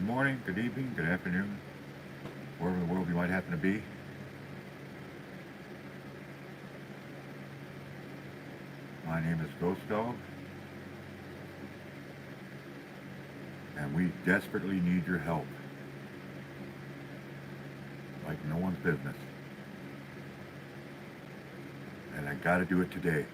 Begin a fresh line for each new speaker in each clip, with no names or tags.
morning, good evening, good afternoon, wherever in the world you might happen to be. My name is Ghost Dog, and we desperately need your help, like no one's business. And I gotta do it today.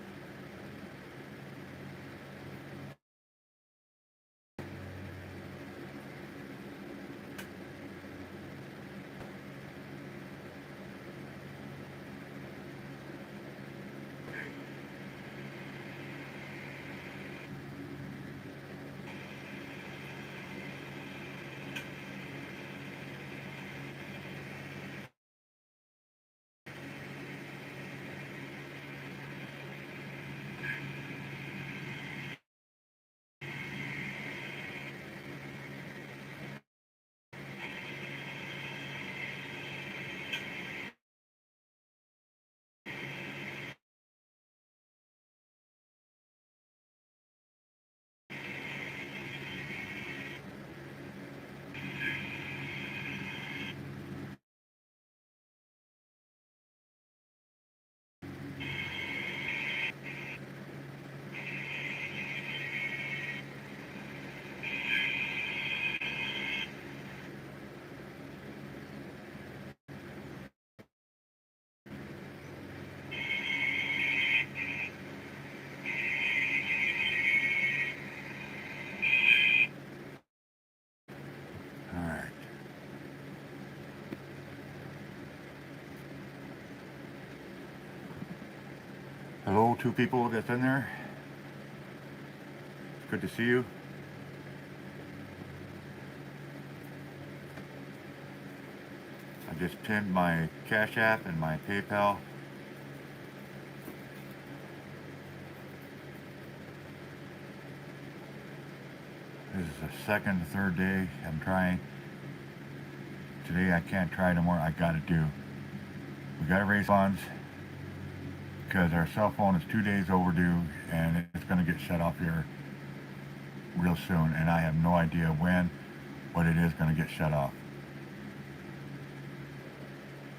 Alright. Hello, two people that's in there. It's good to see you. I just pinned my Cash App and my PayPal. This is the second, third day I'm trying. Today I can't try no more. I gotta do. We gotta raise funds because our cell phone is 2 days overdue and it's gonna get shut off here real soon. And I have no idea when, but it is gonna get shut off.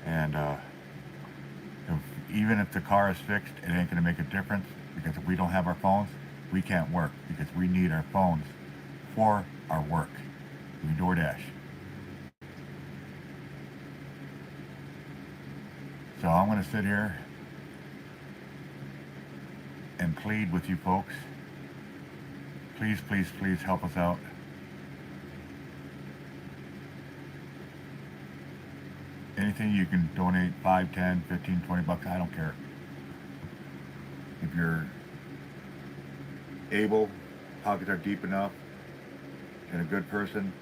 And even if the car is fixed, it ain't gonna make a difference because if we don't have our phones, we can't work because we need our phones for our work. We DoorDash. So I'm gonna sit here and plead with you folks. Please, please, please help us out. Anything you can donate, 5, 10, 15, 20 bucks, I don't care. If you're able, pockets are deep enough, and a good person,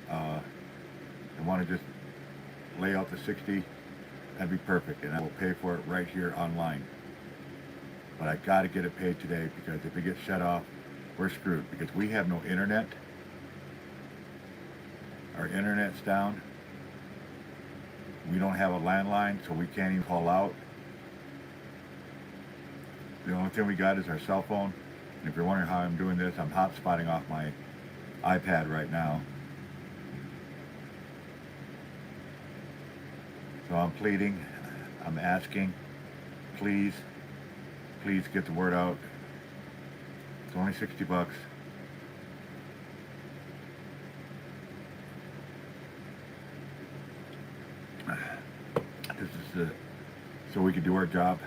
and want to just lay out the 60, that'd be perfect, and I will pay for it right here online. But I gotta get it paid today because if it gets shut off, we're screwed because we have no internet. Our internet's down. We don't have a landline, so we can't even call out. The only thing we got is our cell phone. And if you're wondering how I'm doing this, I'm hotspotting off my iPad right now. So I'm pleading, I'm asking, please, please get the word out. It's only 60 bucks. This is so we can do our job.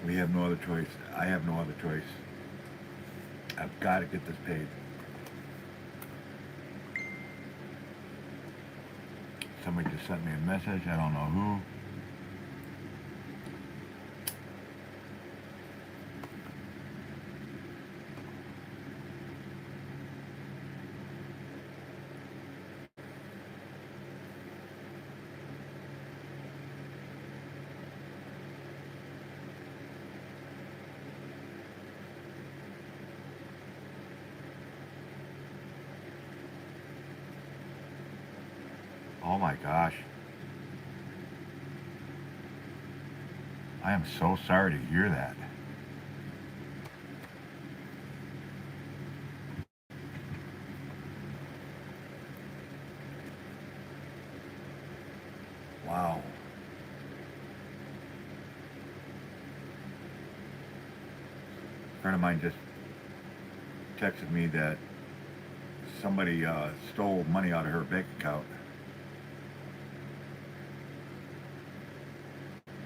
We have no other choice. I have no other choice. I've got to get this paid. Somebody just sent me a message. I don't know who. Oh my gosh. I am so sorry to hear that. Wow. A friend of mine just texted me that somebody stole money out of her bank account.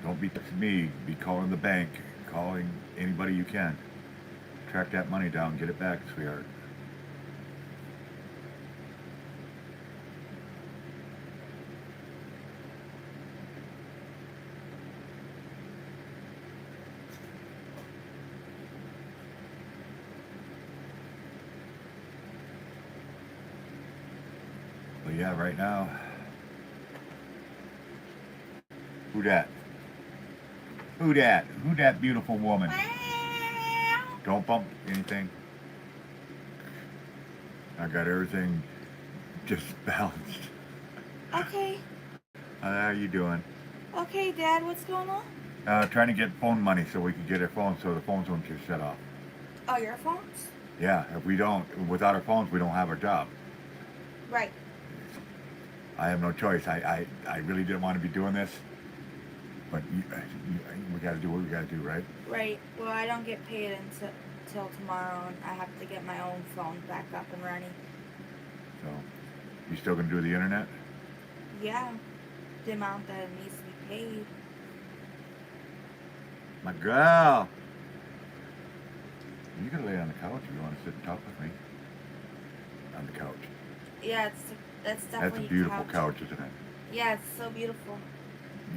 Don't be texting me. Be calling the bank, calling anybody you can. Track that money down, get it back, sweetheart. But yeah, right now, who that? Who that? Who that beautiful woman? Don't bump anything. I got everything just balanced.
Okay.
How are you doing?
Okay, Dad, what's going on?
Trying to get phone money so we can get our phones so the phones won't get shut off.
Oh, your phones?
Yeah, if we don't, without our phones, we don't have our job.
Right.
I have no choice. I really didn't want to be doing this, but we got to do what we got to do, right?
Right. Well, I don't get paid until tomorrow, and I have to get my own phone back up and running.
So, you still gonna do the internet?
Yeah. The amount that it needs to be paid.
My girl! You can lay on the couch if you want to sit and talk with me. On the couch.
Yeah, that's
That's a
definitely
beautiful couch, isn't it?
Yeah, it's so beautiful.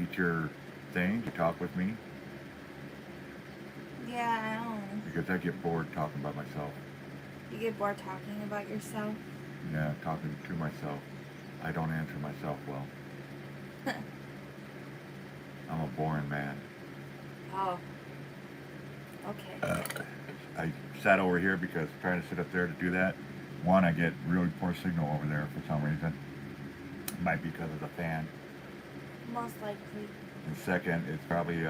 Eat your thing, you talk with me,
Yeah, I know.
because I get bored talking by myself.
You get bored talking about yourself.
Yeah, talking to myself. I don't answer myself well. I'm a boring man.
Oh, okay.
I sat over here because trying to sit up there to do that, one, I get really poor signal over there for some reason. It might be because of the fan.
Most likely.
And second, it's probably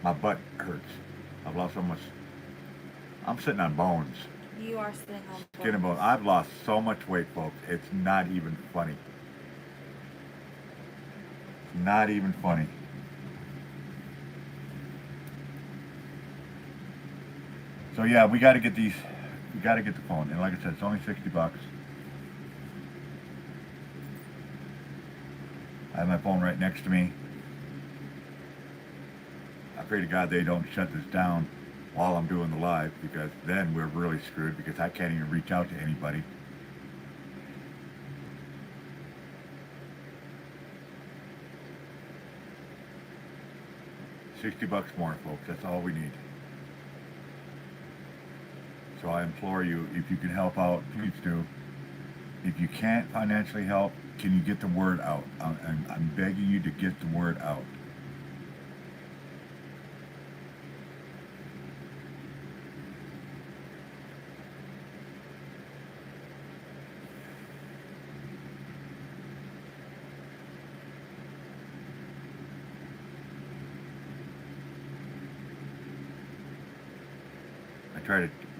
my butt hurts. I've lost so much. I'm sitting on bones.
You are sitting on
Skin and bones. I've lost so much weight, folks. It's not even funny. It's not even funny. So yeah, we got to get these. We got to get the phone. And like I said, it's only $60. I have my phone right next to me. I pray to God they don't shut this down while I'm doing the live, because then we're really screwed, because I can't even reach out to anybody. $60 more, folks. That's all we need. So I implore you, if you can help out, please do. If you can't financially help, can you get the word out? I'm begging you to get the word out.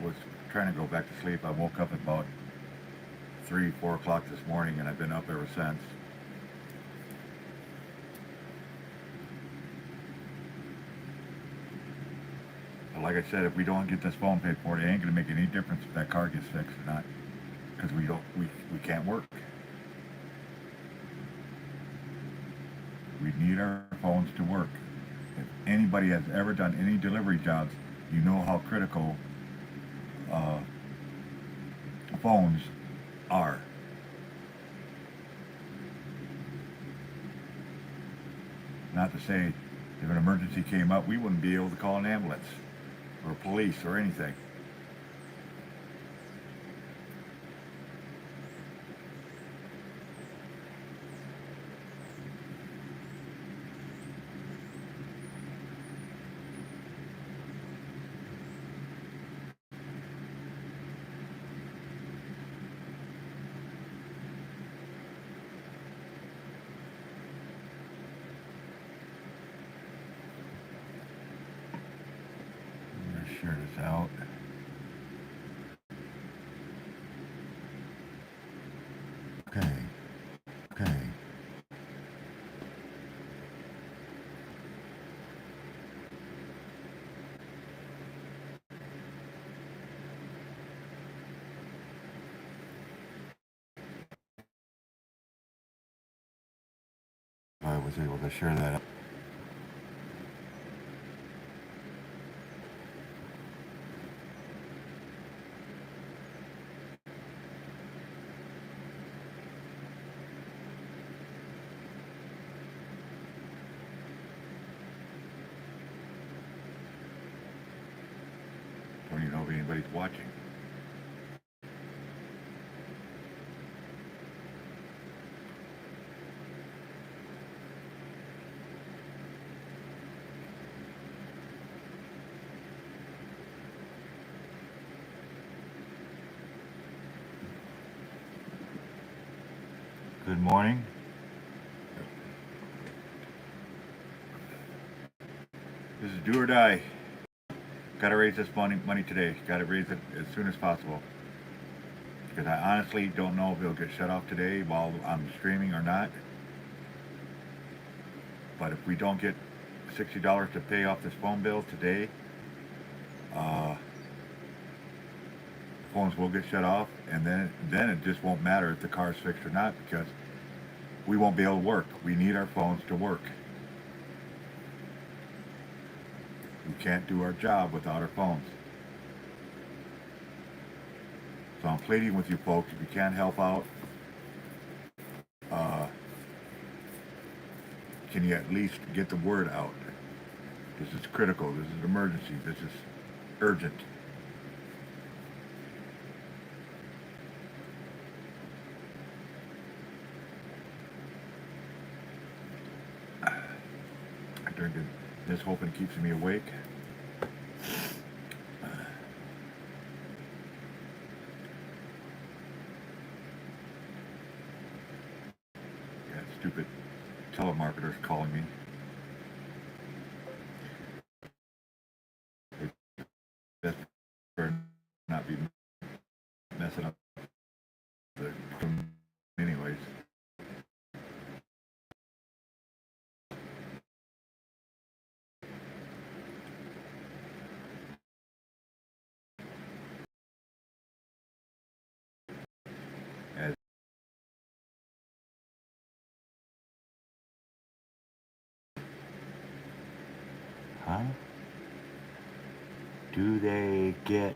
Was trying to go back to sleep. I woke up at about 3, 4 o'clock this morning, and I've been up ever since. But like I said, if we don't get this phone paid for, it ain't gonna make any difference if that car gets fixed or not, because we can't work. We need our phones to work. If anybody has ever done any delivery jobs, you know how critical uh, phones are. Not to say if an emergency came up, we wouldn't be able to call an ambulance or police or anything. Let's share this out. Okay. Okay. was able to share that. Don't even know if anybody's watching. Good morning. This is do or die. Got to raise this money today. Got to raise it as soon as possible. Because I honestly don't know if it'll get shut off today while I'm streaming or not. But if we don't get $60 to pay off this phone bill today, phones will get shut off, and then it just won't matter if the car's fixed or not, because we won't be able to work. We need our phones to work. We can't do our job without our phones. So I'm pleading with you folks, if you can't help out, can you at least get the word out? This is critical. This is an emergency. This is urgent. I drink this hoping it keeps me awake. Yeah, stupid telemarketers calling me. Best for not be messing up the anyways. As huh? Do they get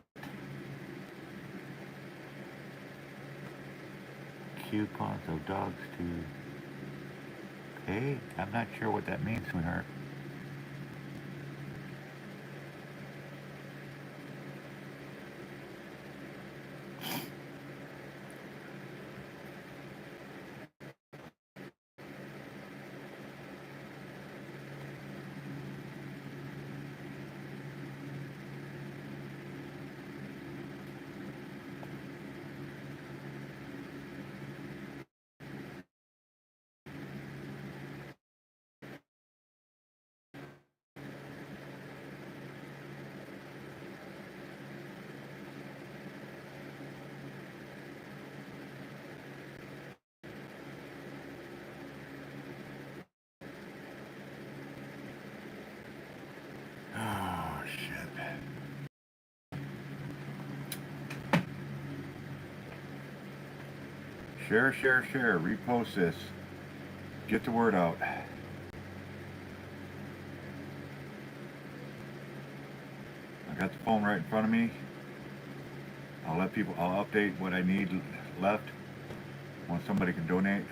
coupons of dogs to pay? I'm not sure what that means, sweetheart. Oh, shit. Share, share, share. Repost this. Get the word out. I got the phone right in front of me. I'll update what I need left once somebody can donate.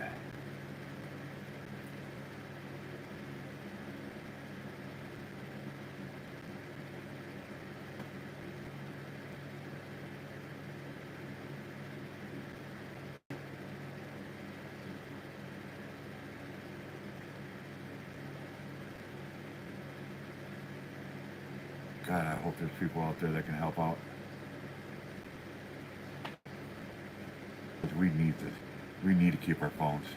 God, I hope there's people out there that can help out. We need this. We need to keep our phones.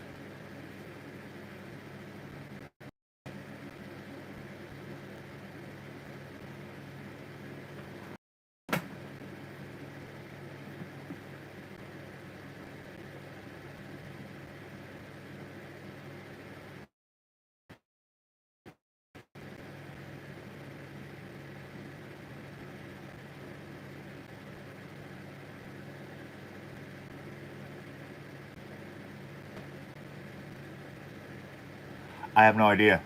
I have no idea.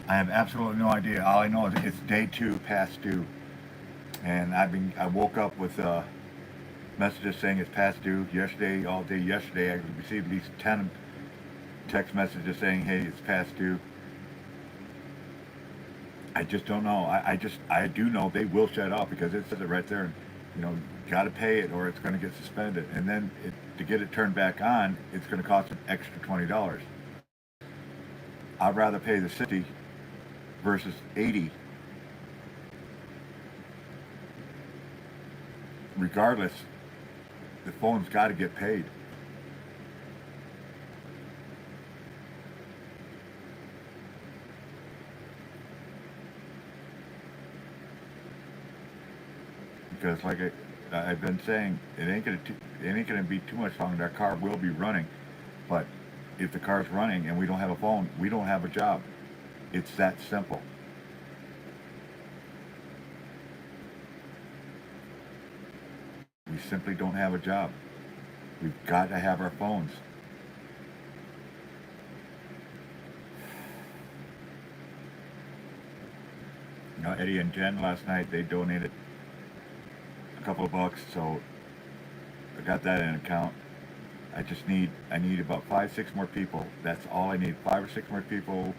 I have absolutely no idea. All I know is it's day 2 past due, and I woke up with messages saying it's past due. Yesterday, all day yesterday, I received at least 10 text messages saying, hey, it's past due. I just don't know. I do know they will shut off because it says it right there. You know, got to pay it or it's going to get suspended. And then to get it turned back on, it's going to cost an extra $20. I'd rather pay the 60 versus 80. Regardless, the phone's got to get paid. Because I've been saying, it ain't gonna be too much longer. That car will be running, but if the car's running and we don't have a phone, we don't have a job. It's that simple. We simply don't have a job. We've got to have our phones. You know, Eddie and Jen last night, they donated a couple of bucks, so I got that in account. I need about 5, 6 more people. That's all I need. 5 or 6 more people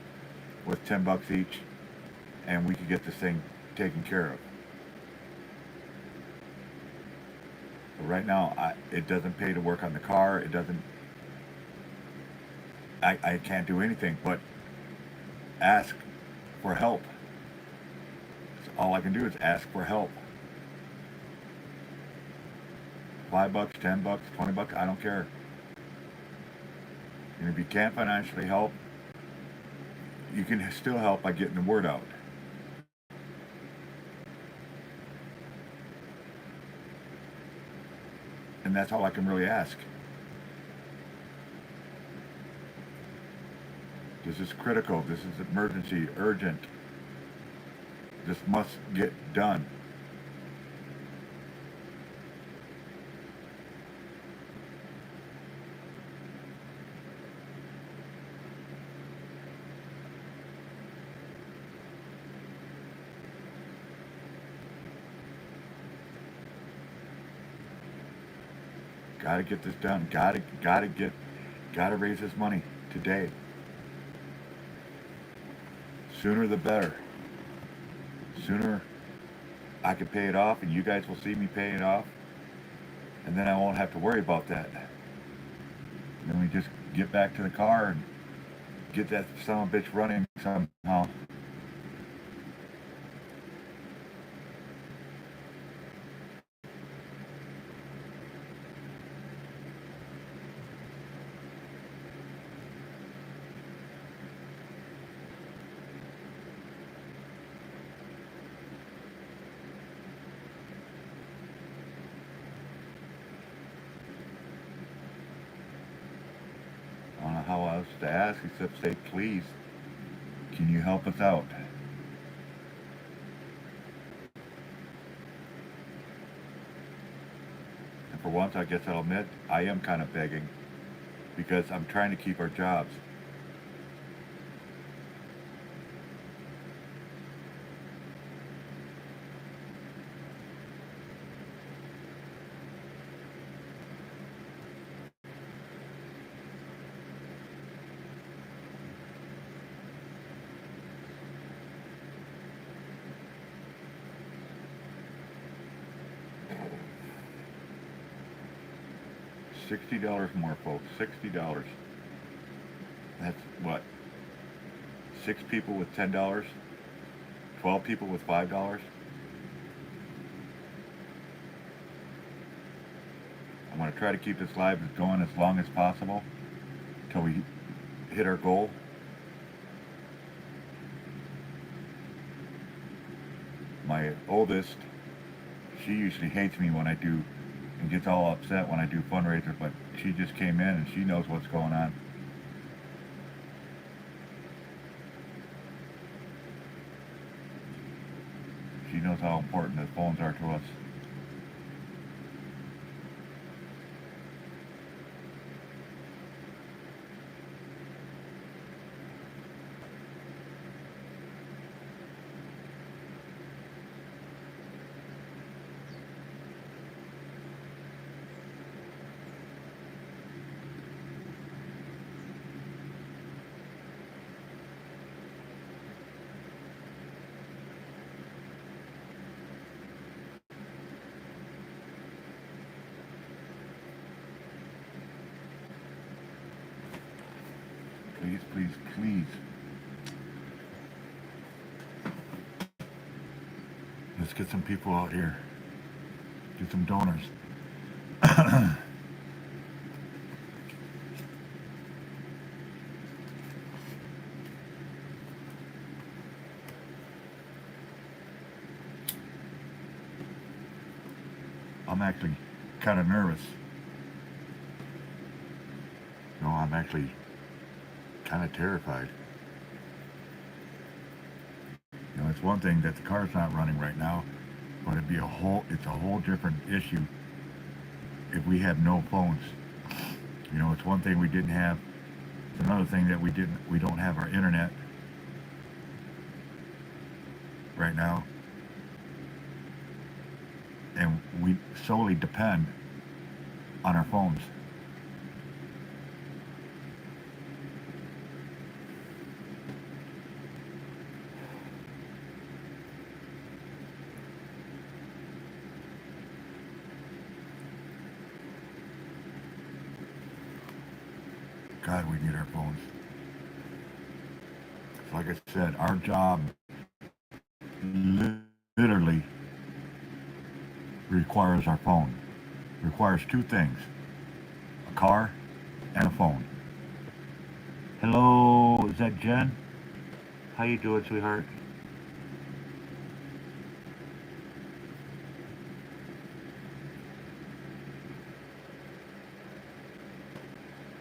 with $10 each, and we could get this thing taken care of. But right now, it doesn't pay to work on the car. It doesn't. I can't do anything but ask for help. So all I can do is ask for help. $5, $10, $20, I don't care. And if you can't financially help, you can still help by getting the word out. And that's all I can really ask. This is critical. This is emergency, urgent. This must get done. Gotta get this done. Gotta raise this money today. Sooner the better. Sooner I can pay it off and you guys will see me paying it off. And then I won't have to worry about that. And then we just get back to the car and get that son of a bitch running somehow. I don't know how else to ask except say, please, can you help us out? And for once, I guess I'll admit, I am kind of begging because I'm trying to keep our jobs. $60 more, folks. $60. That's what? 6 people with $10? 12 people with $5? I'm going to try to keep this live going as long as possible until we hit our goal. My oldest, she usually hates me when I do and gets all upset when I do fundraisers, but she just came in and she knows what's going on. She knows how important the phones are to us. please, please, please. Let's get some people out here. Get some donors. I'm actually kind of nervous. No, I'm actually kind of terrified. You know, it's one thing that the car's not running right now, but it's a whole different issue if we have no phones. You know, it's one thing we didn't have. It's another thing that we don't have our internet right now. And we solely depend on our phones. God, we need our phones. Like I said, our job literally requires our phone. Requires two things: a car and a phone. Hello, is that Jen? How you doing, sweetheart?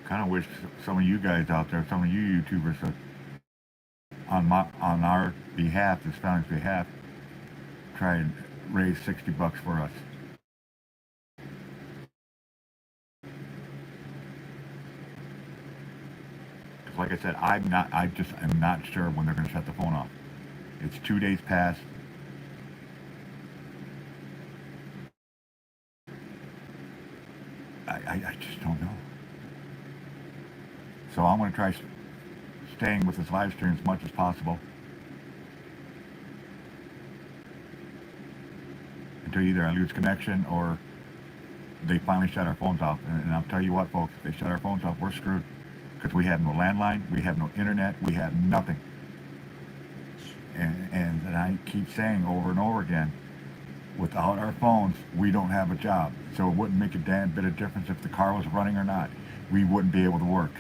Kind of wish some of you guys out there, some of you YouTubers, on our behalf, this family's behalf, try and raise $60 for us. Because like I said, I'm not sure when they're going to shut the phone off. It's 2 days past. I just don't know. So I'm going to try staying with this live stream as much as possible until either I lose connection or they finally shut our phones off. And I'll tell you what, folks, if they shut our phones off, we're screwed. Because we have no landline, we have no internet, we have nothing. And I keep saying over and over again, without our phones, we don't have a job. So it wouldn't make a damn bit of difference if the car was running or not. We wouldn't be able to work.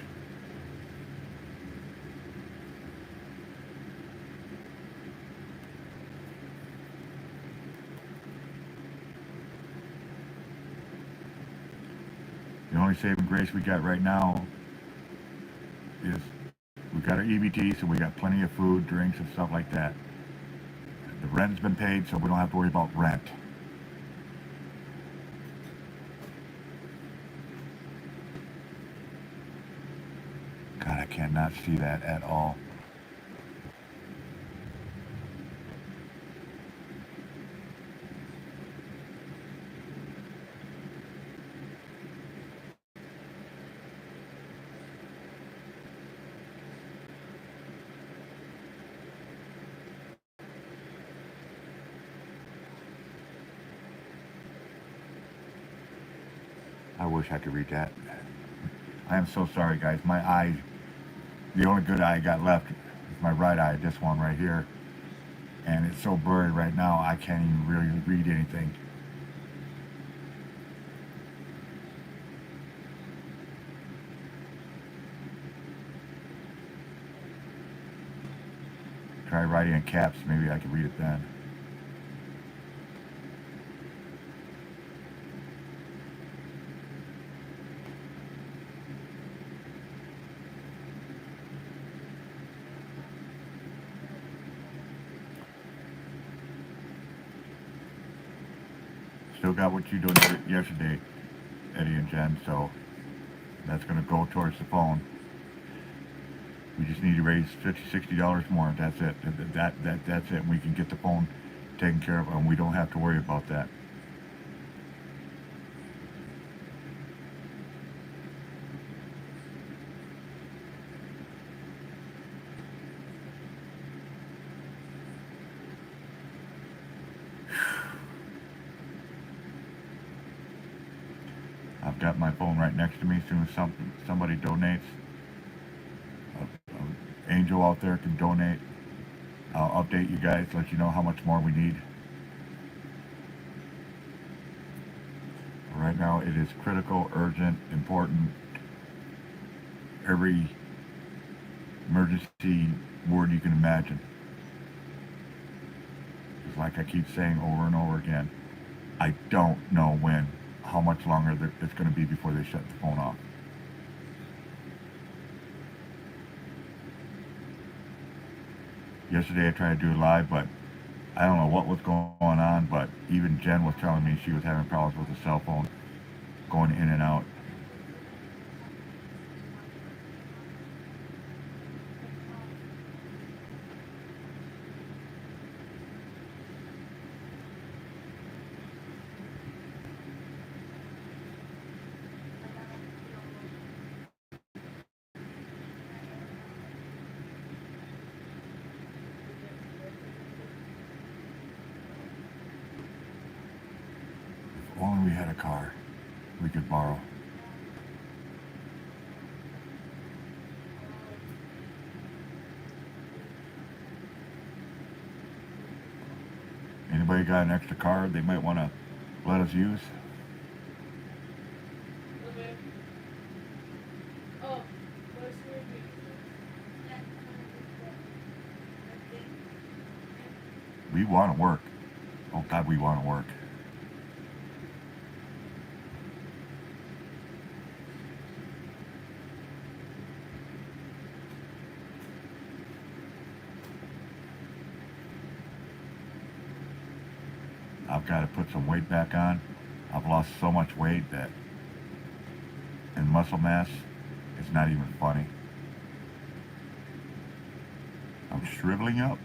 The only saving grace we got right now is we got our EBT, so we got plenty of food, drinks, and stuff like that. The rent's been paid, so we don't have to worry about rent. God, I cannot see that at all. I wish I could read that. I am so sorry, guys. My eye, the only good eye I got left is my right eye, this one right here. And it's so blurry right now, I can't even really read anything. Try writing in caps, maybe I can read it then. Still got what you did yesterday, Eddie and Jen, so that's going to go towards the phone. We just need to raise $50, $60 more. That's it. That's it. We can get the phone taken care of, and we don't have to worry about that. I've got my phone right next to me. As soon as somebody donates, Angel out there can donate, I'll update you guys, let you know how much more we need. Right now it is critical, urgent, important. Every emergency word you can imagine. It's like I keep saying over and over again. I don't know when, how much longer it's going to be before they shut the phone off. Yesterday I tried to do it live, but I don't know what was going on, but even Jen was telling me she was having problems with the cell phone going in and out. If only we had a car we could borrow. Anybody got an extra car they might want to let us use? We want to work. Oh God, we want to work. I've got to put some weight back on. I've lost so much weight that, and muscle mass, it's not even funny. I'm shriveling up.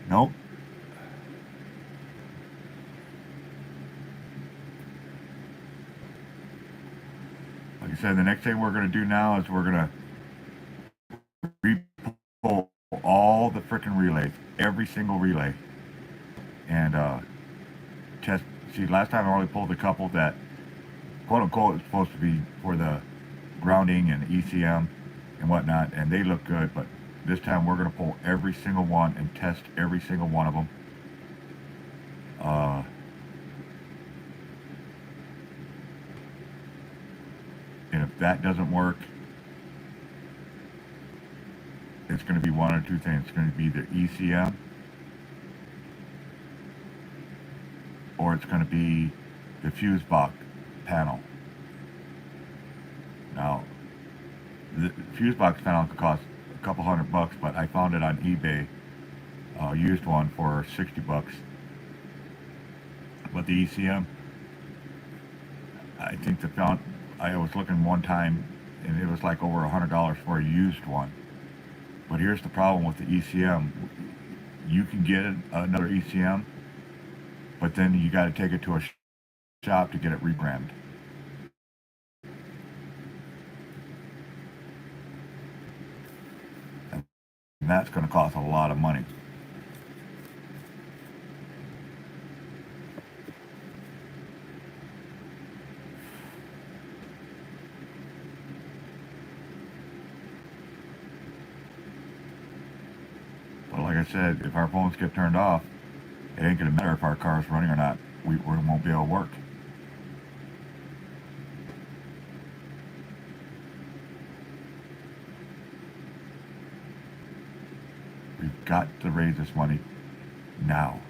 Nope. Like I said, the next thing we're going to do now is we're going to re-pull all the frickin' relays, every single relay, and test. See, last time I only pulled a couple that, quote unquote, is supposed to be for the grounding and ECM and whatnot, and they look good, but this time we're going to pull every single one and test every single one of them. And if that doesn't work, it's going to be one or two things. It's going to be either ECM or it's going to be the fuse box panel. Now, the fuse box panel could cost a couple $100, but I found it on eBay, used one for $60. But the ECM, I think I was looking one time and it was like over $100 for a used one. But here's the problem with the ECM. You can get another ECM, but then you got to take it to a shop to get it rebranded. And that's going to cost a lot of money. But like I said, if our phones get turned off, it ain't going to matter if our car's running or not. We won't be able to work. We've got to raise this money now.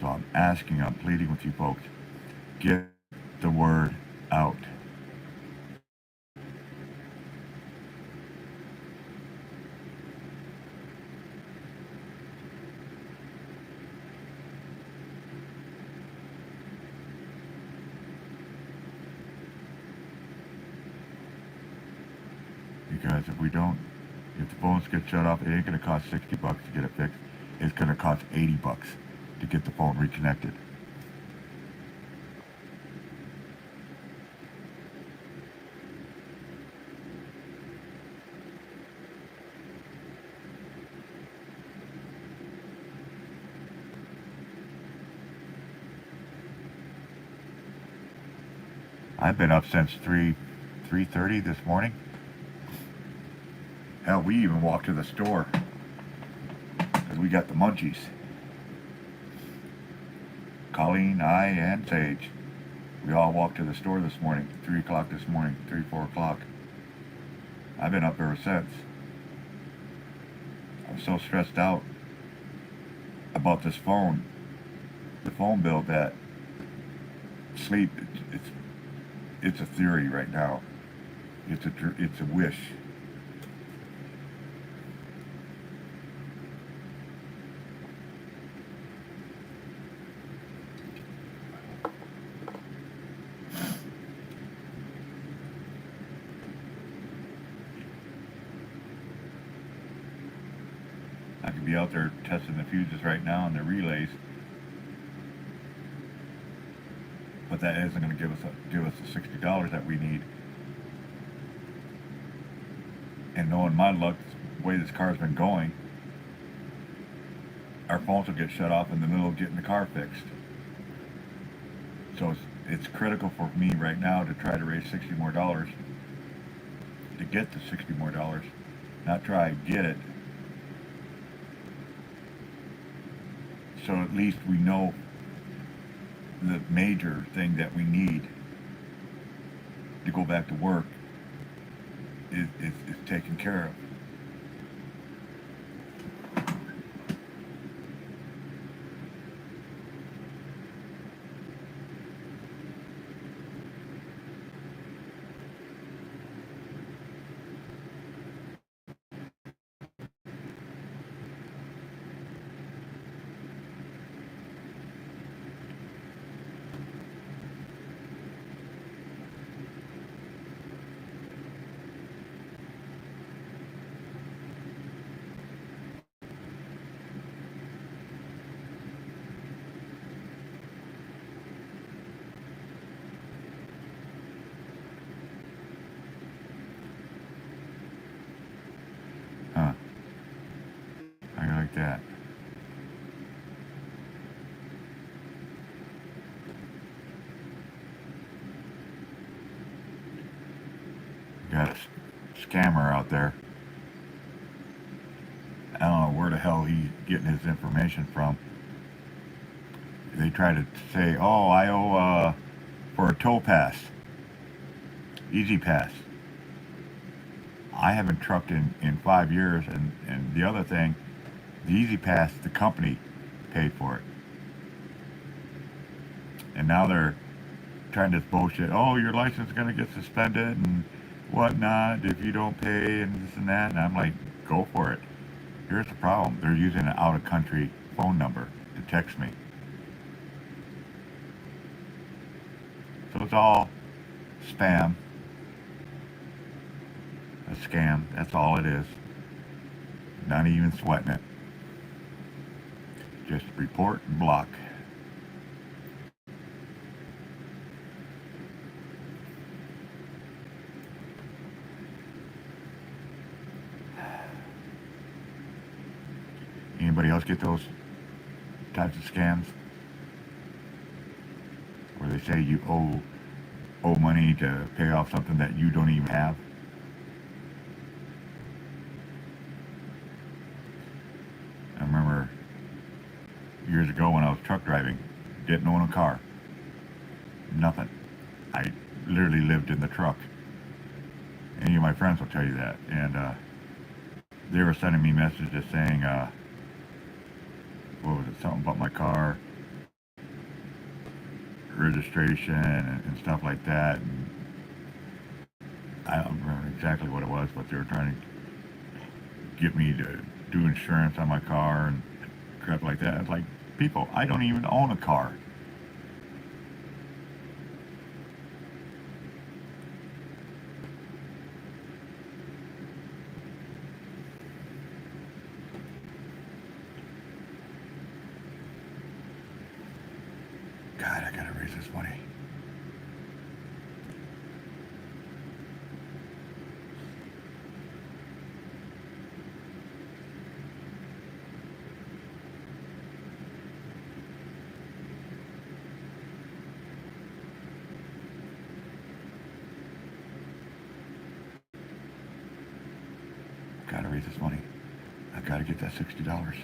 So I'm asking, I'm pleading with you folks, get the word out. Because if we don't, if the phones get shut off, it ain't going to cost $60 to get it fixed. it's going to cost $80 to get the phone reconnected. I've been up since 3:30 this morning. Hell, we even walked to the store because we got the munchies. Colleen, I, and Sage, we all walked to the store this morning, 3 o'clock this morning, 4 o'clock. I've been up ever since. I'm so stressed out about this phone, the phone bill, that sleep, it's a theory right now. It's a wish. I could be out there testing the fuses right now and the relays, but that isn't going to give us the $60 that we need. And knowing my luck, the way this car's been going, our phones will get shut off in the middle of getting the car fixed. So it's critical for me right now to try to raise $60 more to get the $60 more, not try to get it. So at least we know the major thing that we need to go back to work is taken care of. Huh. I like that. Got a scammer out there. I don't know where the hell he's getting his information from. They try to say, oh, I owe for a tow pass, Easy Pass. I haven't trucked in 5 years, and the other thing, the Easy Pass, the company paid for it. And now they're trying this bullshit, oh, your license is going to get suspended and whatnot if you don't pay and this and that. And I'm like, go for it. Here's the problem. They're using an out-of-country phone number to text me. So it's all spam. A scam. That's all it is. Not even sweating it. Just report and block. Anybody else get those types of scams? Where they say you owe money to pay off something that you don't even have? I remember years ago when I was truck driving, didn't own a car. Nothing. I literally lived in the truck. Any of my friends will tell you that. And they were sending me messages saying, what was it, something about my car, registration and stuff like that. And I don't remember exactly what it was, but they were trying to get me to do insurance on my car and crap like that. It's like, people, I don't even own a car. this money. Gotta raise this money. I gotta get that $60.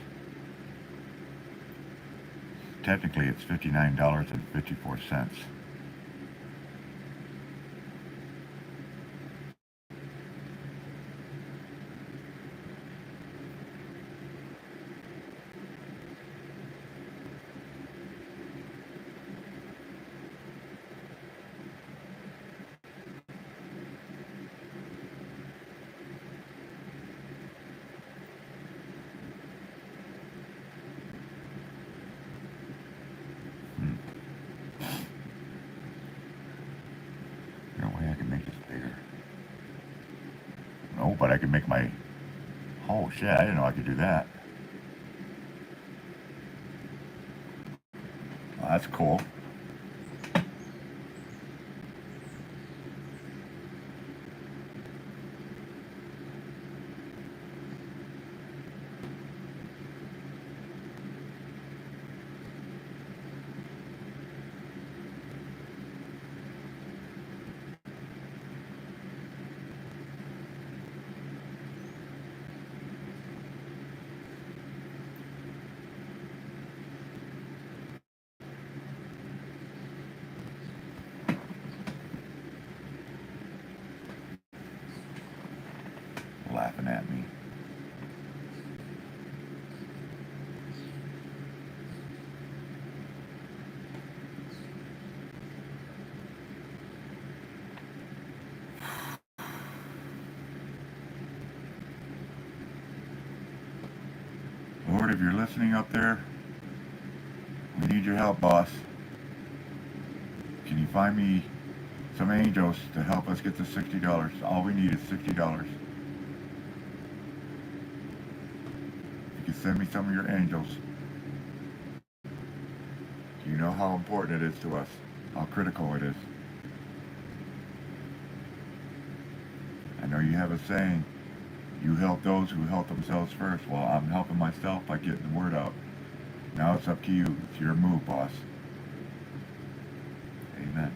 Technically, it's $59.54. No way I can make this bigger. No, but I can make my... Oh shit, I didn't know I could do that. Well, that's cool. Laughing at me. Lord, if you're listening up there, we need your help, boss. Can you find me some angels to help us get the $60? All we need is $60. If you can send me some of your angels. Do you know how important it is to us? How critical it is? I know you have a saying, you help those who help themselves first. Well, I'm helping myself by getting the word out. Now it's up to you. It's your move, boss. Amen.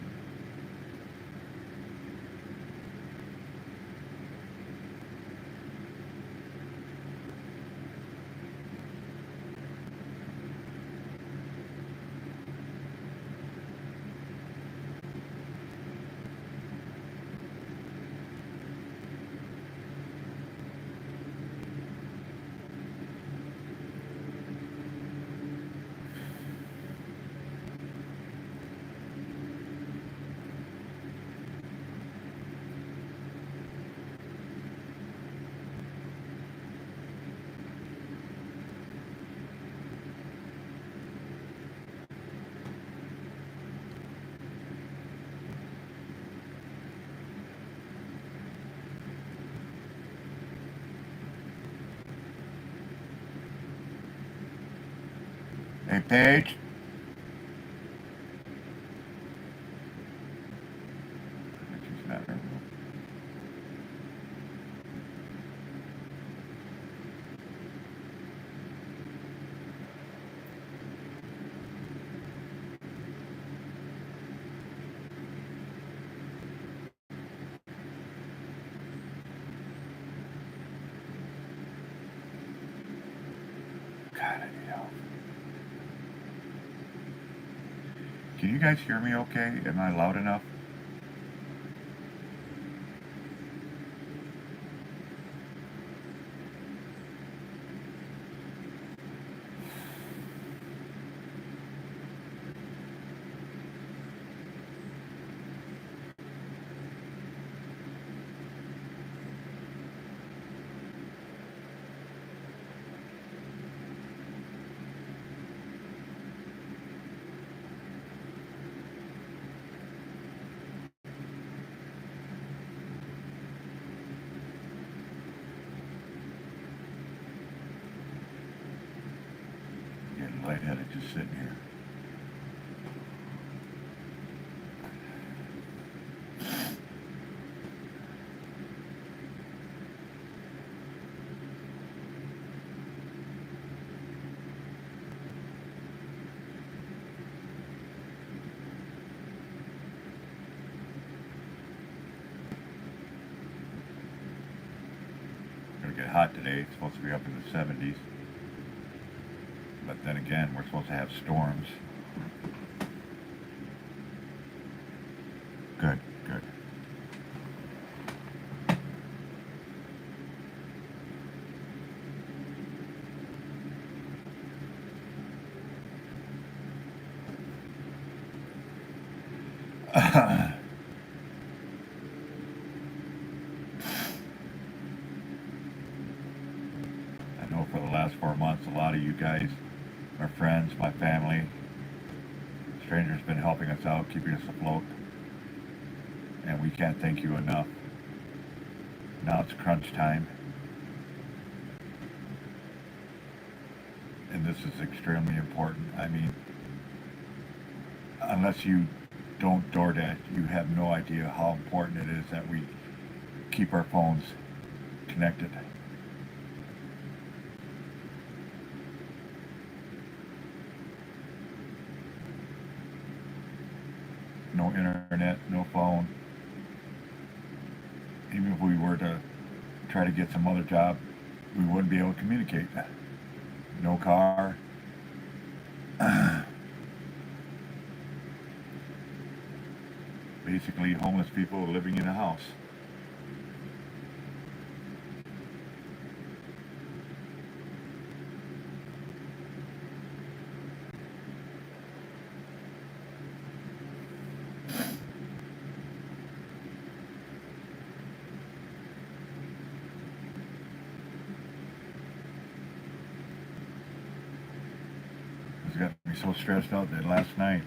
Hey, Paige. She's not in her room. God, I need help. Can you guys hear me okay? Am I loud enough? Getting lightheaded just sitting here. hot today. It's supposed to be up in the 70s. But then again, we're supposed to have storms. Good, good. I know for the last 4 months, a lot of you guys, our friends, my family, strangers, been helping us out, keeping us afloat, and we can't thank you enough. Now it's crunch time, and this is extremely important. I mean, unless you don't DoorDash, you have no idea how important it is that we keep our phones connected. No internet, no phone. Even if we were to try to get some other job, we wouldn't be able to communicate. No car. Basically, homeless people living in a house. It's got me so stressed out that last night,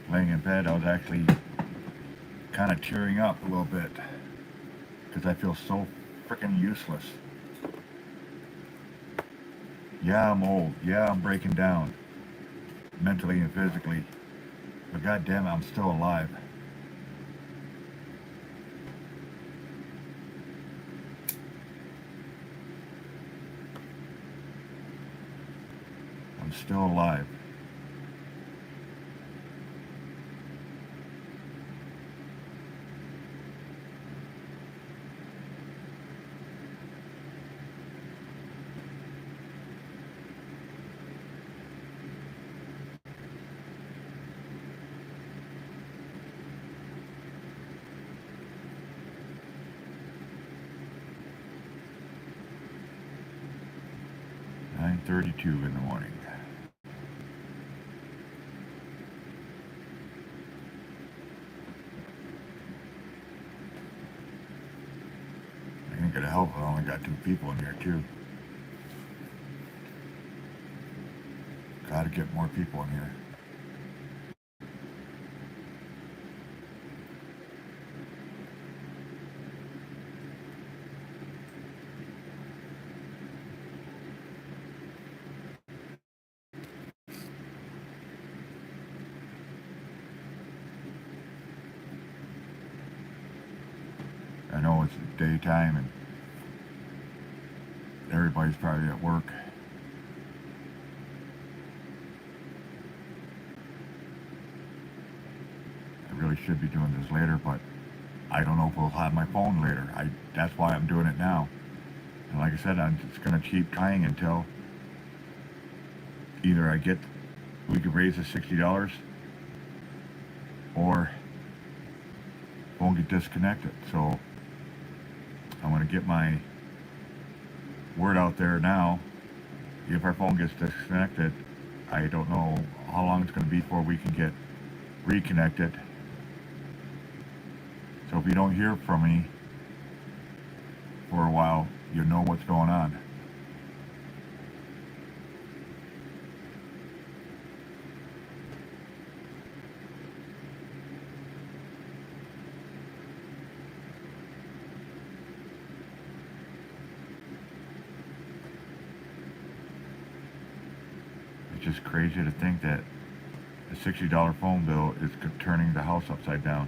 laying in bed, I was actually kind of tearing up a little bit because I feel so freaking useless. Yeah, I'm old. Yeah, I'm breaking down mentally and physically, but goddamn it, I'm still alive. I'm still alive. Nine 32 in the morning. I ain't gonna help. I only got 2 people in here too. Gotta get more people in here. I know it's daytime and everybody's probably at work. I really should be doing this later, but I don't know if we'll have my phone later. That's why I'm doing it now. And like I said, I'm just gonna keep trying until either we could raise the $60 or phone get disconnected. So I'm gonna get my word out there now. If our phone gets disconnected, I don't know how long it's gonna be before we can get reconnected. So if you don't hear from me for a while, you know what's going on. It's just crazy to think that a $60 phone bill is turning the house upside down.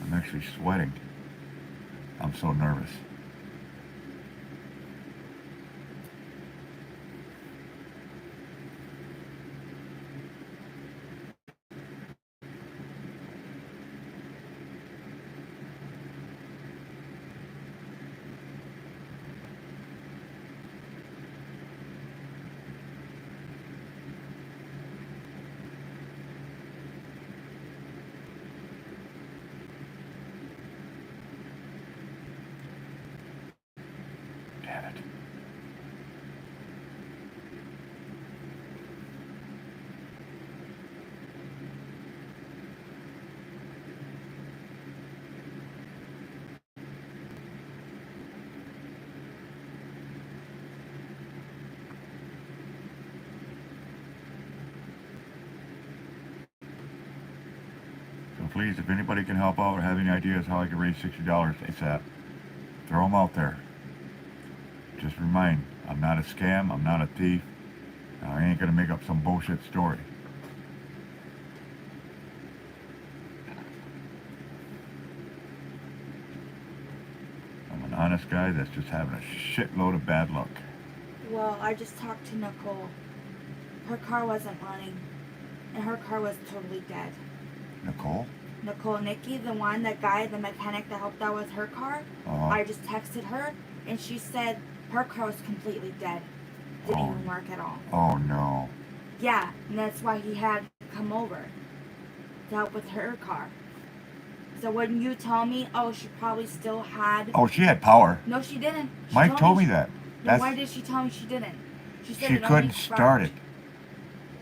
I'm actually sweating. I'm so nervous. please, if anybody can help out or have any ideas how I can raise $60 ASAP, throw them out there. Just remind, I'm not a scam, I'm not a thief. I ain't gonna make up some bullshit story. I'm an honest guy that's just having a shitload of bad luck.
Well, I just talked to Nicole. Her car wasn't running, and her car was totally dead.
Nicole?
Nikki, the guy, the mechanic that helped out with her car, I just texted her, and she said her car was completely dead. Didn't even work at all.
Oh no.
Yeah, and that's why he had to come over to help with her car. So when you tell me, oh, she probably still had...
Oh, she had power.
No, she didn't.
Mike told me that.
Then why did she tell me she didn't? She said
she couldn't start it.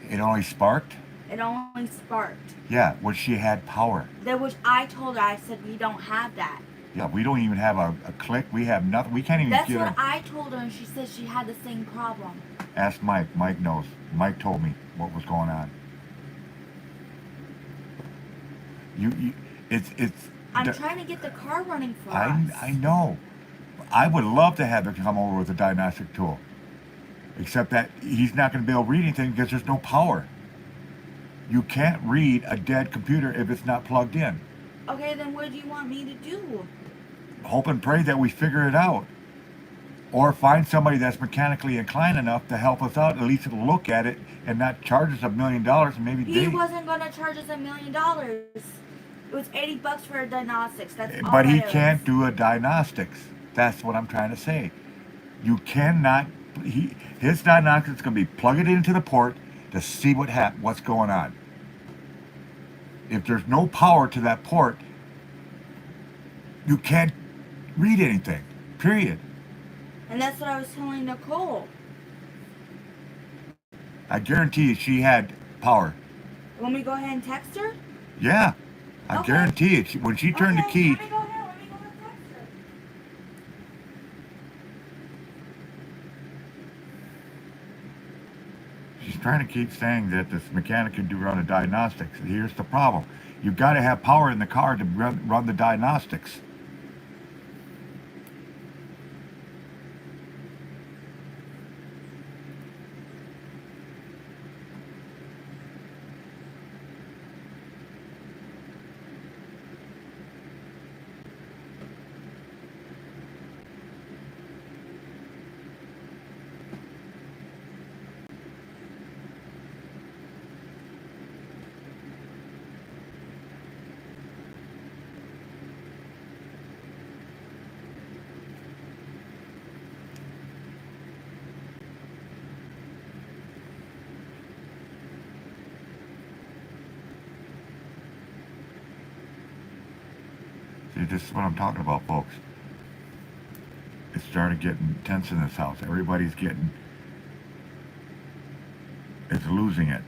It only sparked?
It only sparked.
Yeah, well, she had power.
Which I told her, I said, we don't have that.
Yeah, we don't even have a click. We have nothing. We can't even
That's
get
what I told her, and she said she had the same problem.
Ask Mike. Mike knows. Mike told me what was going on. It's.
I'm trying to get the car running for us.
I know. I would love to have her come over with a diagnostic tool. Except that he's not going to be able to read anything because there's no power. You can't read a dead computer if it's not plugged in.
Okay, then what do you want me to do?
Hope and pray that we figure it out. Or find somebody that's mechanically inclined enough to help us out, at least look at it and not charge us $1 million and maybe
He wasn't going to charge us $1 million. It was $80 for a diagnostics. That's all.
But he can't do a diagnostics. That's what I'm trying to say. You cannot. His diagnostics is going to be plug it into the port to see what's going on. If there's no power to that port, you can't read anything. Period.
And that's what I was telling Nicole.
I guarantee you she had power.
Want me to go ahead and text her?
Yeah. I guarantee it. When she turned the key.
Let me go ahead. Let me go and text her.
She's trying to keep saying that this mechanic can run the diagnostics. Here's the problem. You've got to have power in the car to run the diagnostics. See, this is what I'm talking about, folks. It started getting tense in this house. Everybody's it's losing it.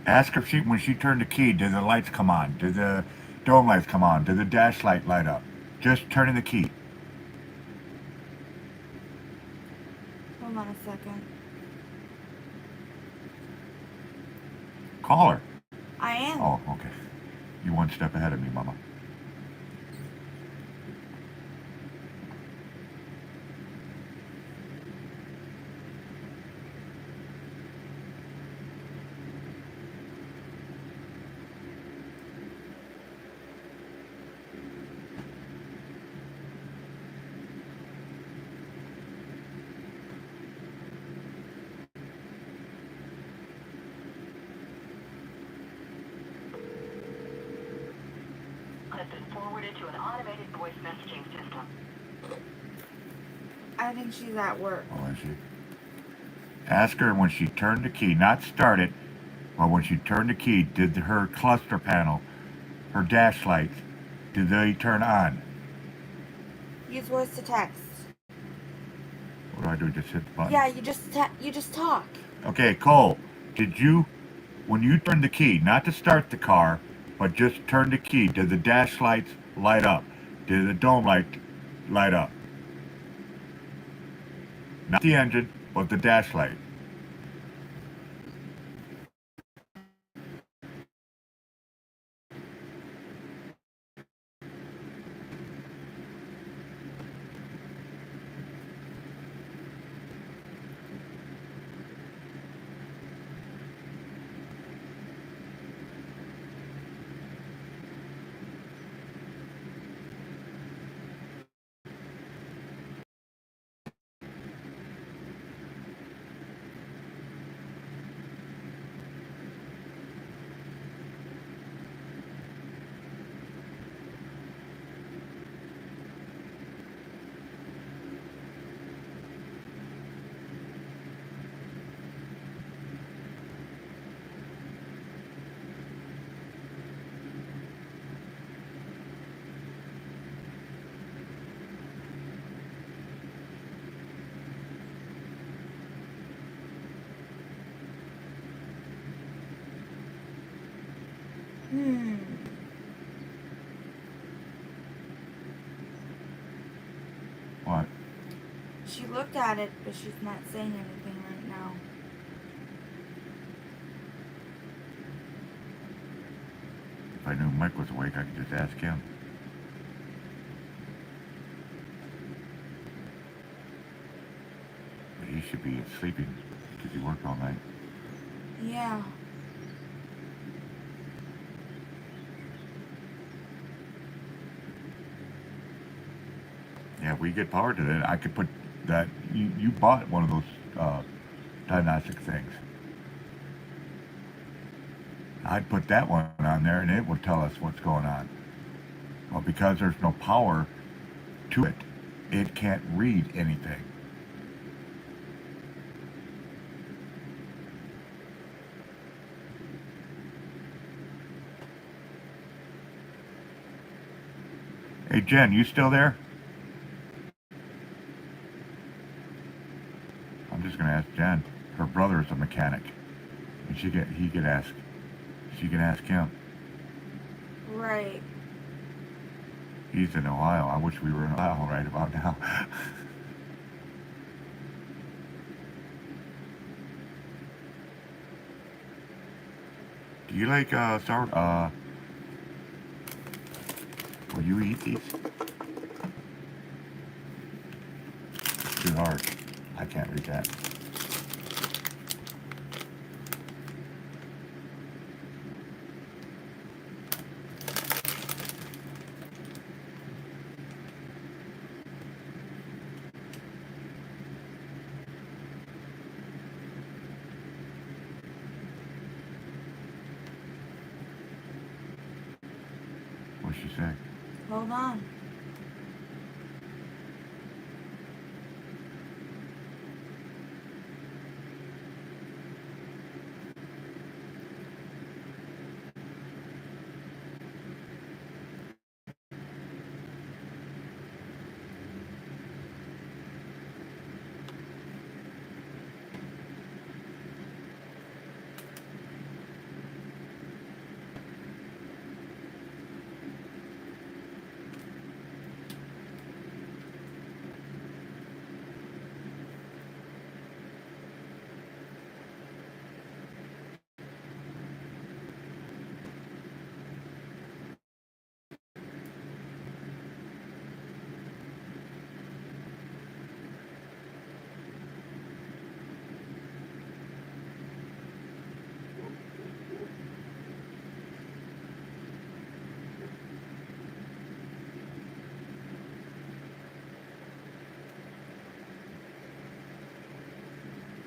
Ask her when she turned the key, did the lights come on? Did the dome lights come on? Did the dash light light up? Just turning the key.
Hold on a second.
Call her.
I am.
Oh, okay. You one step ahead of me, Mama.
has been forwarded to an automated voice messaging system.
I think she's at work.
Oh, is she? Ask her when she turned the key, not start it, but when she turned the key, did her cluster panel, her dash lights, did they turn on?
Use voice to text.
What do I do? Just hit the button?
Yeah, you just talk.
Okay, Cole, did you, when you turned the key, not to start the car, but just turn the key, did the dash lights light up? Did the dome light up? Not the engine, but the dash light. What?
She looked at it, but she's not saying anything right now.
If I knew Mike was awake, I could just ask him. But he should be sleeping because he worked all night.
Yeah.
Yeah, if we get power to that, I could put that. You bought one of those diagnostic things. I'd put that one on there and it will tell us what's going on. Well, because there's no power to it, it can't read anything. Hey Jen, you still there? I'm just gonna ask Jen. Her brother is a mechanic, and he could ask. She can ask him.
Right.
He's in Ohio. I wish we were in Ohio right about now. Do you like sour? Will you eat these? It's too hard. I can't read that. What'd she say?
Hold on.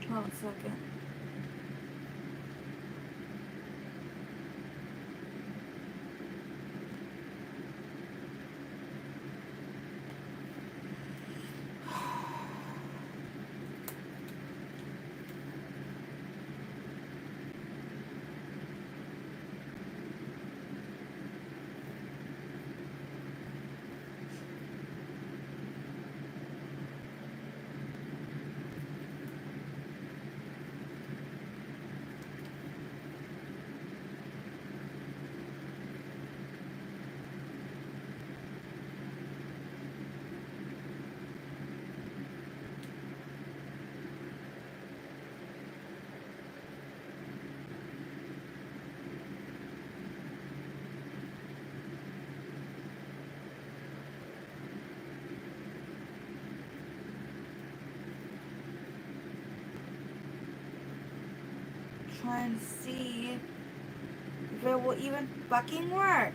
Hold on a second. trying to see if it will even fucking work.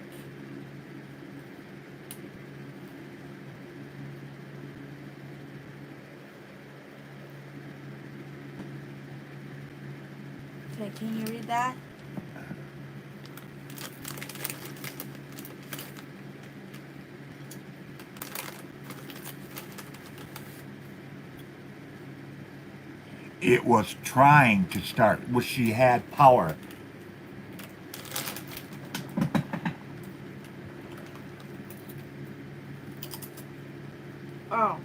Okay, can you read that?
It was trying to start. Well, she had power.
Oh.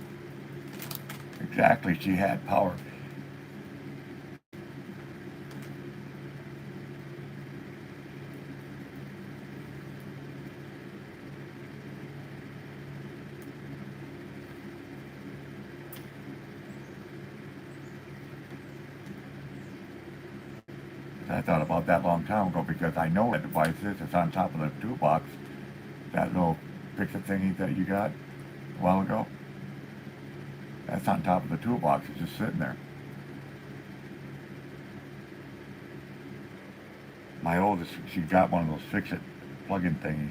Exactly, she had power. I thought about that a long time ago because I know what device is. It's on top of the toolbox. That little fix-it thingy that you got a while ago. That's on top of the toolbox. It's just sitting there. My oldest, she got one of those fix-it plug-in thingies.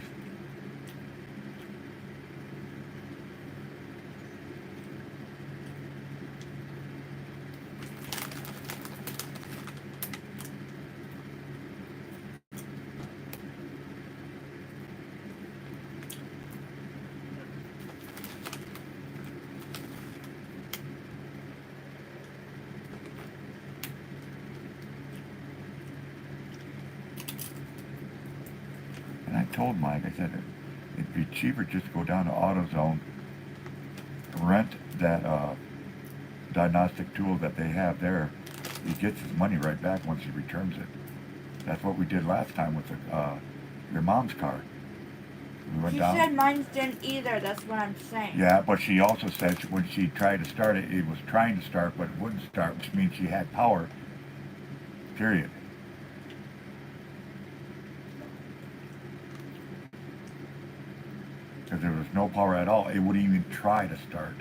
And I told Mike, I said, it'd be cheaper just to go down to AutoZone, rent that diagnostic tool that they have there. He gets his money right back once he returns it. That's what we did last time with your mom's car. We went
She
down.
said mine didn't either, that's what I'm saying.
Yeah, but she also said when she tried to start it, it was trying to start, but it wouldn't start, which means she had power, period. Because there was no power at all, it wouldn't even try to start.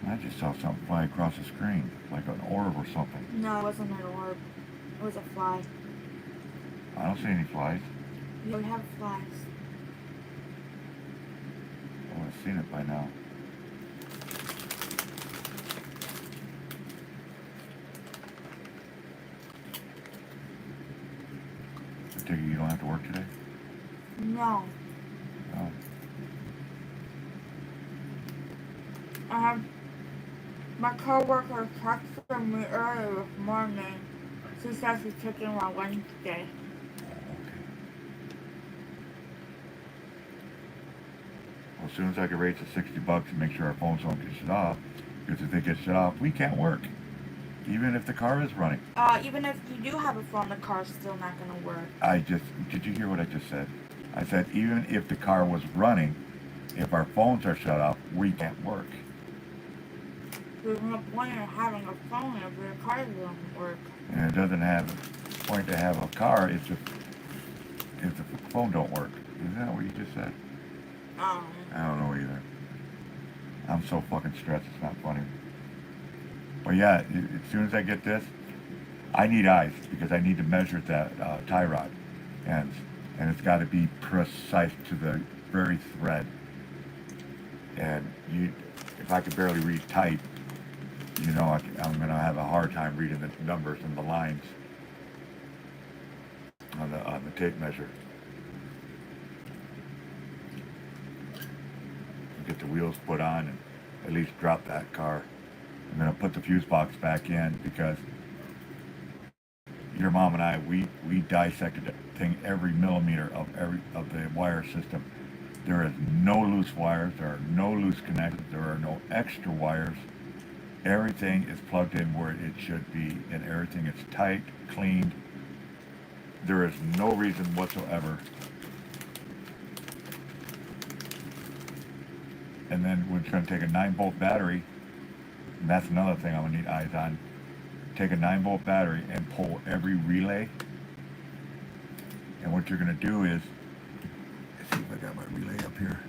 I just saw something fly across the screen, like an orb or something.
No, it wasn't an orb. It was a fly.
I don't see any flies.
You would have flies.
I would have seen it by now. I take it you don't have to work today?
No.
No.
I have my coworker texted me earlier this morning. She says she's taking my Wednesday.
Well, as soon as I can raise the $60 and make sure our phones don't get shut off, because if they get shut off, we can't work, even if the car is running.
Even if you do have a phone, the car's still not gonna work.
Did you hear what I just said? I said even if the car was running, if our phones are shut off, we can't work.
There's no point in having a phone if your car doesn't work.
And it doesn't have a point to have a car if the phone don't work. Isn't that what you just said? I don't know either. I'm so fucking stressed, it's not funny. But yeah, as soon as I get this, I need eyes because I need to measure that tie rod. And it's got to be precise to the very thread. And if I could barely read type, I'm going to have a hard time reading the numbers and the lines on the tape measure. Get the wheels put on and at least drop that car. I'm going to put the fuse box back in because your mom and I, we dissected that thing every millimeter of the wire system. There is no loose wires. There are no loose connections. There are no extra wires. Everything is plugged in where it should be, and everything is tight, cleaned. There is no reason whatsoever. And then we're going to take a 9-volt battery, and that's another thing I'm going to need eyes on. Take a 9-volt battery and pull every relay. And what you're going to do is, let's see if I got my relay up here.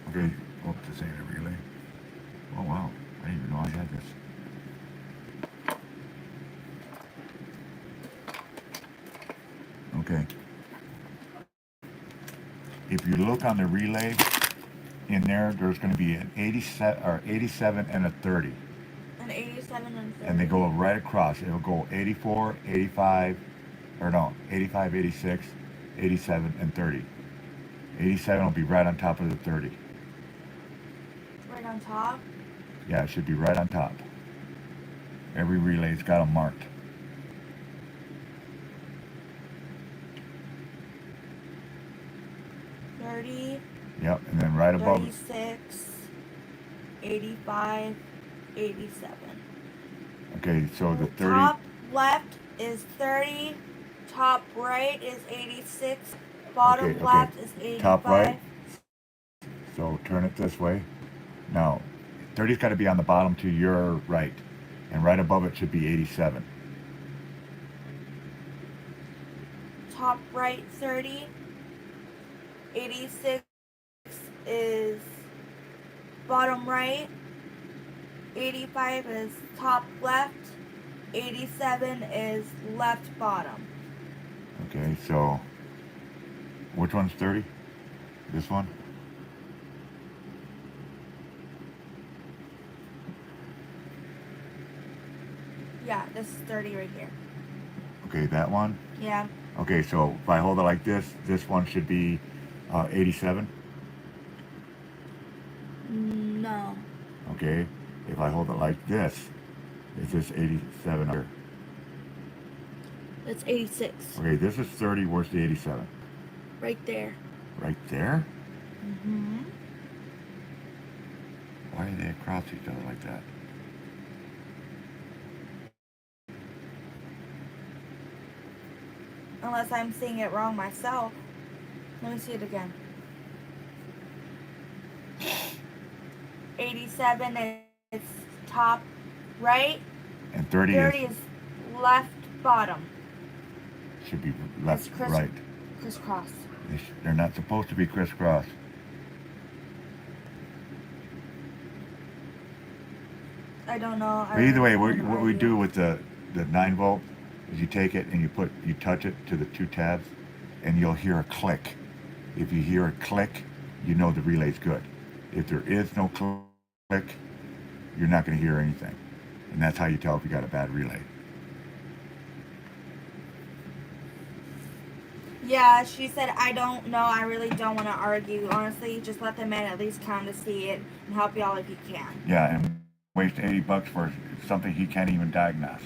Okay, oh, this ain't a relay. Oh wow, I didn't even know I had this. Okay. If you look on the relay, in there, there's going to be an 87 and a 30.
An 87 and 30.
And they go right across. It'll go 84, 85, or no, 85, 86, 87, and 30. 87 will be right on top of the 30.
Right on top?
Yeah, it should be right on top. Every relay's got them marked. Yep, and then right above
36, 85, 87.
Okay, so the 30.
Top left is 30, top right is 86, bottom
Okay.
left is 85.
Top right. So turn it this way. Now, 30's got to be on the bottom to your right, and right above it should be 87.
Top right 30, 86 is bottom right, 85 is top left, 87 is left bottom.
Okay, so which one's 30? This one?
Yeah, this is 30 right here.
Okay, that one?
Yeah.
Okay, so if I hold it like this one should be 87.
No.
Okay, if I hold it like this, is this 87 here?
That's 86.
Okay, this is 30, where's the 87?
Right there.
Right there?
Mm-hmm.
Why are they across each other like that?
Unless I'm seeing it wrong myself. Let me see it again. 87 is top right.
And 30
is left bottom.
should be left,
It's
right.
Crisscross.
They're not supposed to be crisscross.
I don't know.
But either way, what we do with the 9-volt is you take it and you touch it to the 2 tabs, and you'll hear a click. If you hear a click, you know the relay's good. If there is no click, you're not going to hear anything. And that's how you tell if you got a bad relay.
Yeah, she said, I don't know. I really don't want to argue. Honestly, just let the man at least come to see it and help you out if you can.
Yeah, and waste $80 for something he can't even diagnose.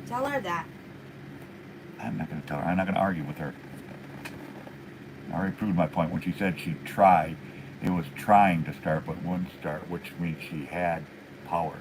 Tell her that.
I'm not going to tell her. I'm not going to argue with her. I already proved my point when she said she tried. It was trying to start but wouldn't start, which means she had power.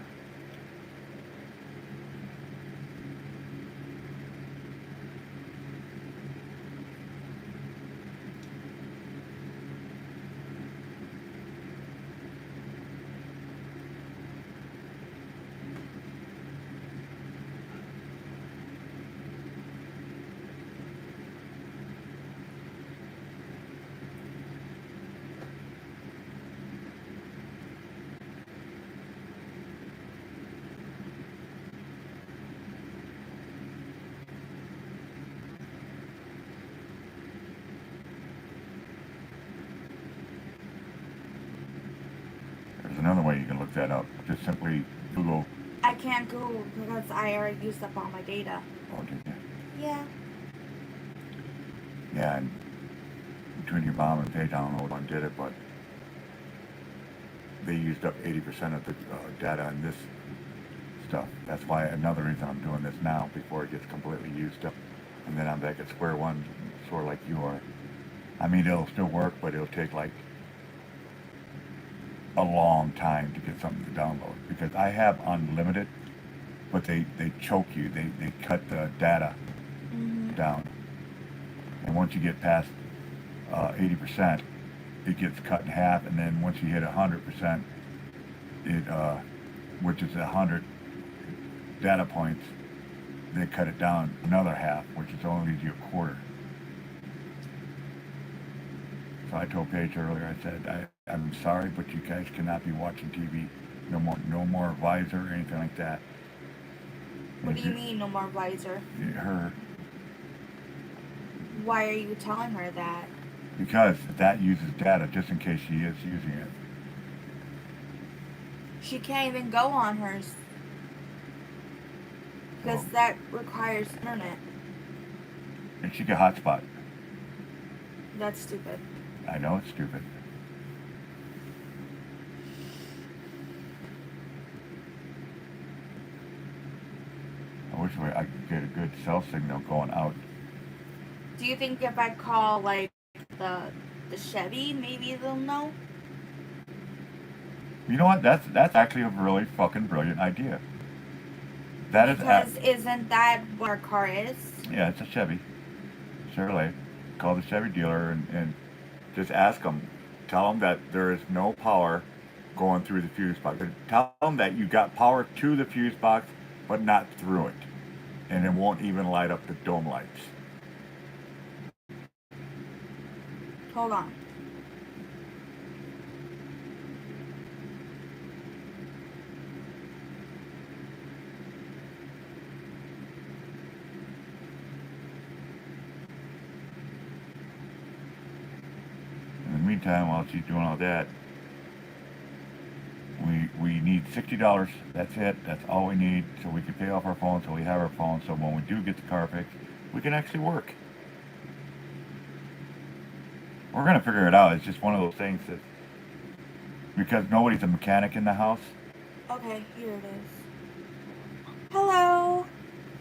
There's another way you can look that up. Just simply Google.
I can't Google because I already used up all my data.
Oh, did you?
Yeah.
Yeah, and between your mom and Paige, I don't know which one did it, but they used up 80% of the data on this stuff. That's why another reason I'm doing this now before it gets completely used up, and then I'm back at square one, sort of like you are. I mean, it'll still work, but it'll take like a long time to get something to download because I have unlimited, but they choke you. They cut the data down, and once you get past 80%, it gets cut in half, and then once you hit 100%, it which is 100 data points, they cut it down another half, which is only leaves you a quarter. So I told Paige earlier, I said, I'm sorry, but you guys cannot be watching TV. No more visor or anything like that.
What do you mean, no more visor?
Her,
Why are you telling her that?
because that uses data just in case she is using it.
She can't even go on hers. Because
Oh.
that requires internet.
And she can hotspot.
That's stupid.
I know it's stupid. I wish I could get a good cell signal going out.
Do you think if I call, like, the Chevy, maybe they'll know?
You know what? That's actually a really fucking brilliant idea. That is,
Because isn't that what our car is?
yeah, it's a Chevy. Chevrolet. Call the Chevy dealer and just ask them. Tell them that there is no power going through the fuse box. Tell them that you got power to the fuse box, but not through it, and it won't even light up the dome lights.
Hold on.
In the meantime, while she's doing all that, we need $60. That's it. That's all we need, so we can pay off our phone, so we have our phone, so when we do get the car fixed, we can actually work. We're gonna figure it out. It's just one of those things that because nobody's a mechanic in the house.
Okay, here it is. Hello.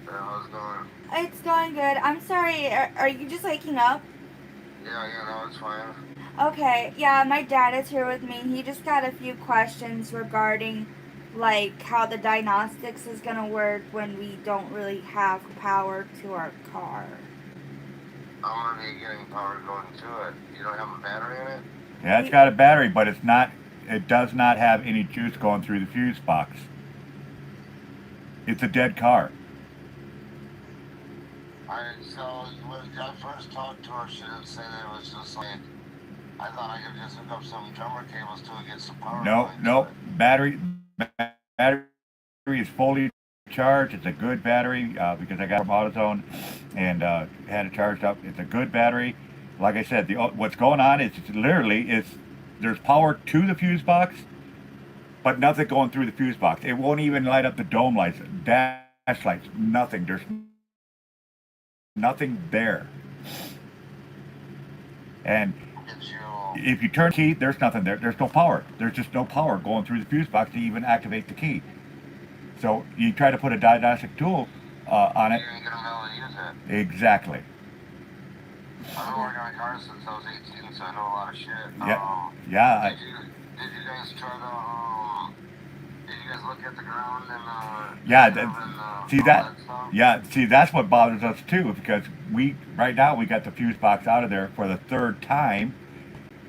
How's it going?
It's going good. I'm sorry. Are you just waking up?
Yeah, no, it's fine.
Okay, yeah, my dad is here with me. He just got a few questions regarding, like, how the diagnostics is gonna work when we don't really have power to our car.
I'm gonna be getting power going to it. You don't have a battery in it?
Yeah, it's got a battery, but it's not. It does not have any juice going through the fuse box. It's a dead car.
So when I first talked to her, she didn't say that it was just like, I thought I could just hook up some drummer cables to it, get some power.
No,
going to
no.
it.
Battery is fully charged. It's a good battery because I got it from AutoZone and had it charged up. It's a good battery. Like I said, what's going on is there's power to the fuse box, but nothing going through the fuse box. It won't even light up the dome lights, dash lights, nothing. There's nothing there. And
Did you,
if you turn the key, there's nothing there. There's no power. There's just no power going through the fuse box to even activate the key. So you try to put a diagnostic tool on
you
it.
ain't gonna be able to use it.
Exactly.
I've been working on cars since I was 18, so I know a lot of shit.
Yeah. Yeah.
Did you guys try to, did you guys look at the ground and,
Yeah, see
all
that?
stuff?
Yeah, see that's what bothers us too because right now we got the fuse box out of there for the third time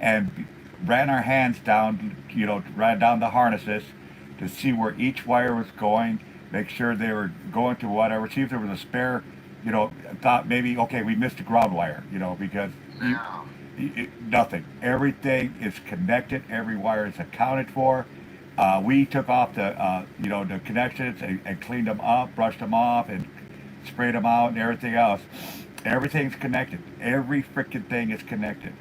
and ran our hands down, ran down the harnesses to see where each wire was going, make sure they were going to whatever, see if there was a spare, thought maybe, okay, we missed a ground wire, because
Yeah.
nothing. Everything is connected, every wire is accounted for. We took off the connections and cleaned them up, brushed them off, and sprayed them out and everything else. Everything's connected. Every freaking thing is connected.